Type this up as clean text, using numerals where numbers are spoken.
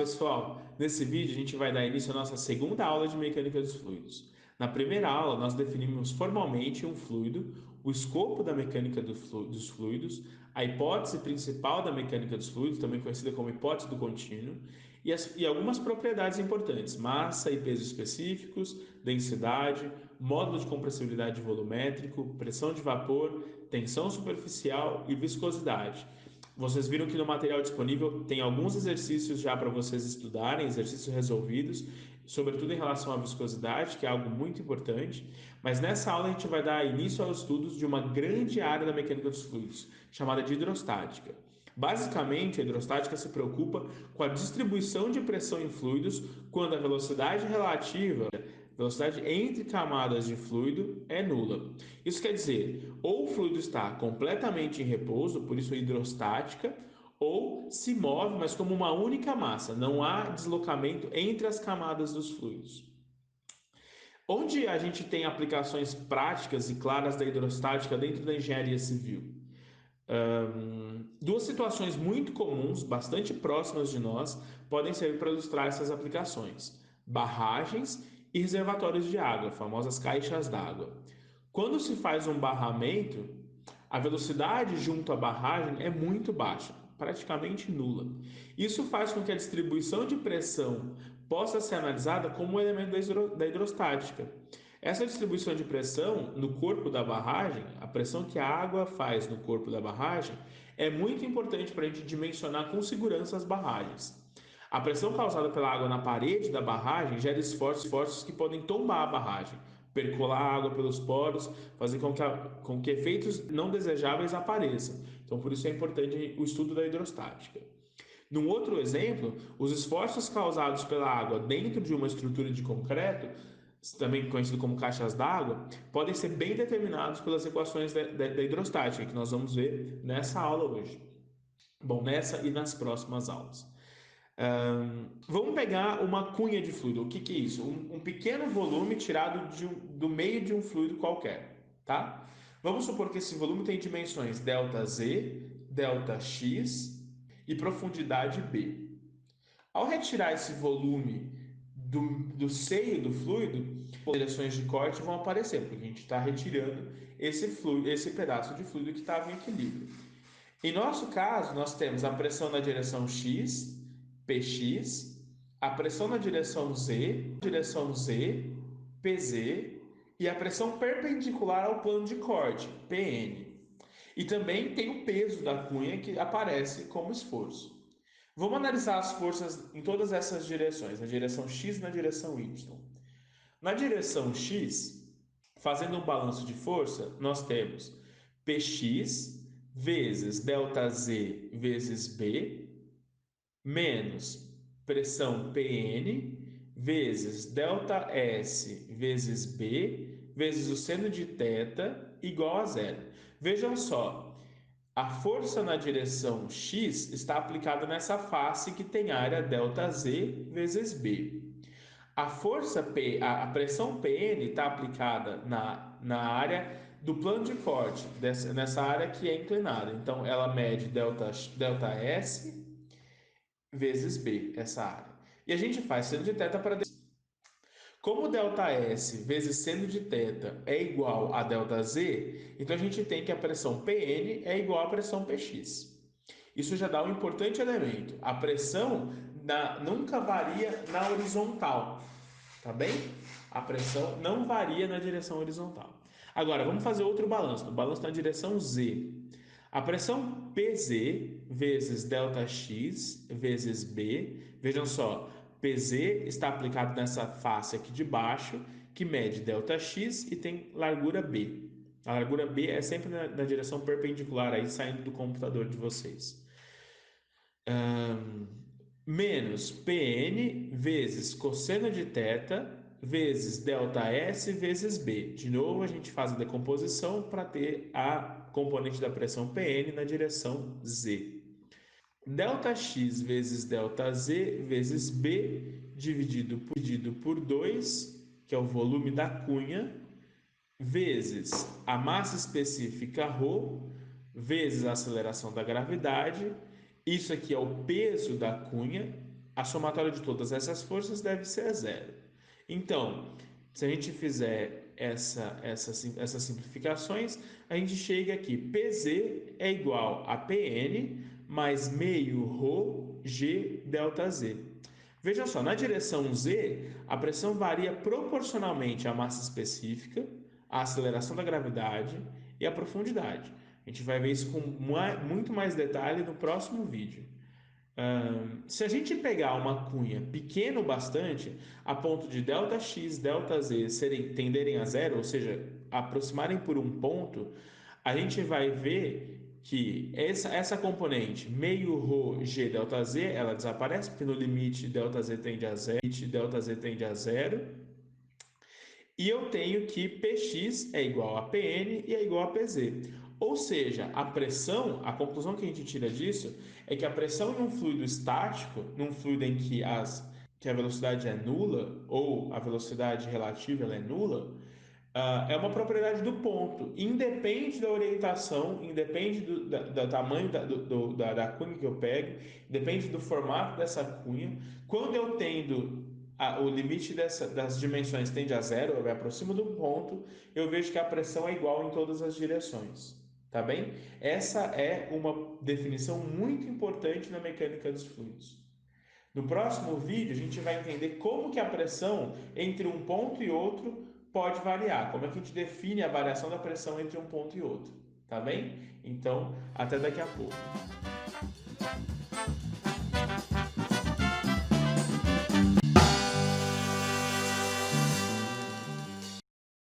pessoal! Nesse vídeo a gente vai dar início à nossa segunda aula de mecânica dos fluidos. Na primeira aula nós definimos formalmente um fluido, o escopo da mecânica dos fluidos, a hipótese principal da mecânica dos fluidos, também conhecida como hipótese do contínuo, e algumas propriedades importantes: massa e peso específicos, densidade, módulo de compressibilidade volumétrico, pressão de vapor, tensão superficial e viscosidade. Vocês viram que no material disponível tem alguns exercícios já para vocês estudarem, exercícios resolvidos, sobretudo em relação à viscosidade, que é algo muito importante. Mas nessa aula a gente vai dar início aos estudos de uma grande área da mecânica dos fluidos, chamada de hidrostática. Basicamente, a hidrostática se preocupa com a distribuição de pressão em fluidos quando a velocidade relativa, velocidade entre camadas de fluido, é nula. Isso quer dizer, ou o fluido está completamente em repouso, por isso hidrostática, ou se move, mas como uma única massa, não há deslocamento entre as camadas dos fluidos. Onde a gente tem aplicações práticas e claras da hidrostática dentro da engenharia civil? Duas situações muito comuns, bastante próximas de nós, podem servir para ilustrar essas aplicações: barragens e reservatórios de água, famosas caixas d'água. Quando se faz um barramento, a velocidade junto à barragem é muito baixa, praticamente nula. Isso faz com que a distribuição de pressão possa ser analisada como um elemento da hidrostática. Essa distribuição de pressão no corpo da barragem, a pressão que a água faz no corpo da barragem, é muito importante para a gente dimensionar com segurança as barragens. A pressão causada pela água na parede da barragem gera esforços que podem tombar a barragem, percolar a água pelos poros, fazer com que efeitos não desejáveis apareçam. Então, por isso é importante o estudo da hidrostática. Num outro exemplo, os esforços causados pela água dentro de uma estrutura de concreto, também conhecido como caixas d'água, podem ser bem determinados pelas equações da hidrostática, que nós vamos ver nessa aula hoje. Bom, nessa e nas próximas aulas. Vamos pegar uma cunha de fluido. O que é isso? Um pequeno volume tirado do meio de um fluido qualquer, tá? Vamos supor que esse volume tem dimensões ΔZ, ΔX e profundidade B. Ao retirar esse volume do seio do fluido, as direções de corte vão aparecer, porque a gente está retirando esse pedaço de fluido que estava em equilíbrio. Em nosso caso, nós temos a pressão na direção X, PX, a pressão na direção Z, PZ, e a pressão perpendicular ao plano de corte, PN. E também tem o peso da cunha que aparece como esforço. Vamos analisar as forças em todas essas direções, na direção X e na direção Y. Na direção X, fazendo um balanço de força, nós temos Px vezes ΔZ vezes B, menos pressão Pn vezes ΔS vezes B, vezes o seno de θ igual a zero. Vejam só, a força na direção X está aplicada nessa face que tem área ΔZ vezes B. A força P, a pressão PN está aplicada na área do plano de corte, nessa área que é inclinada. Então, ela mede delta S vezes B, essa área. E a gente faz seno de θ para... Como delta S vezes seno de θ é igual a delta Z, então a gente tem que a pressão PN é igual à pressão PX. Isso já dá um importante elemento. A pressão nunca varia na horizontal, tá bem? A pressão não varia na direção horizontal. Agora, vamos fazer outro balanço, o balanço na direção Z. A pressão PZ vezes ΔX vezes B, vejam só, PZ está aplicado nessa face aqui de baixo, que mede ΔX e tem largura B. A largura B é sempre na direção perpendicular aí, saindo do computador de vocês. Menos Pn vezes cosseno de θ vezes ΔS vezes B. De novo, a gente faz a decomposição para ter a componente da pressão Pn na direção Z. Δx vezes ΔZ vezes B dividido por 2, que é o volume da cunha, vezes a massa específica ρ, vezes a aceleração da gravidade. Isso aqui é o peso da cunha. a somatória de todas essas forças deve ser zero. Então, se a gente fizer essas simplificações, a gente chega aqui, PZ é igual a PN mais meio ρ G delta Z. Veja só, na direção Z, a pressão varia proporcionalmente à massa específica, à aceleração da gravidade e à profundidade. A gente vai ver isso com muito mais detalhe no próximo vídeo. Se a gente pegar uma cunha pequena o bastante, a ponto de ΔX, ΔZ tenderem a zero, ou seja, aproximarem por um ponto, a gente vai ver que essa componente meio ρ g ΔZ, ela desaparece, porque no limite ΔZ tende a zero, ΔZ tende a zero, e eu tenho que Px é igual a Pn e é igual a Pz. Ou seja, a pressão, a conclusão que a gente tira disso é que a pressão em um fluido estático, num fluido em que a velocidade é nula, ou a velocidade relativa ela é nula, é uma propriedade do ponto. Independe da orientação, independe do tamanho da cunha que eu pego, depende do formato dessa cunha. Quando eu tendo o limite das dimensões tende a zero, eu me aproximo do ponto, eu vejo que a pressão é igual em todas as direções. Tá bem? Essa é uma definição muito importante na mecânica dos fluidos. No próximo vídeo, a gente vai entender como que a pressão entre um ponto e outro pode variar, como é que a gente define a variação da pressão entre um ponto e outro, tá bem? Então, até daqui a pouco.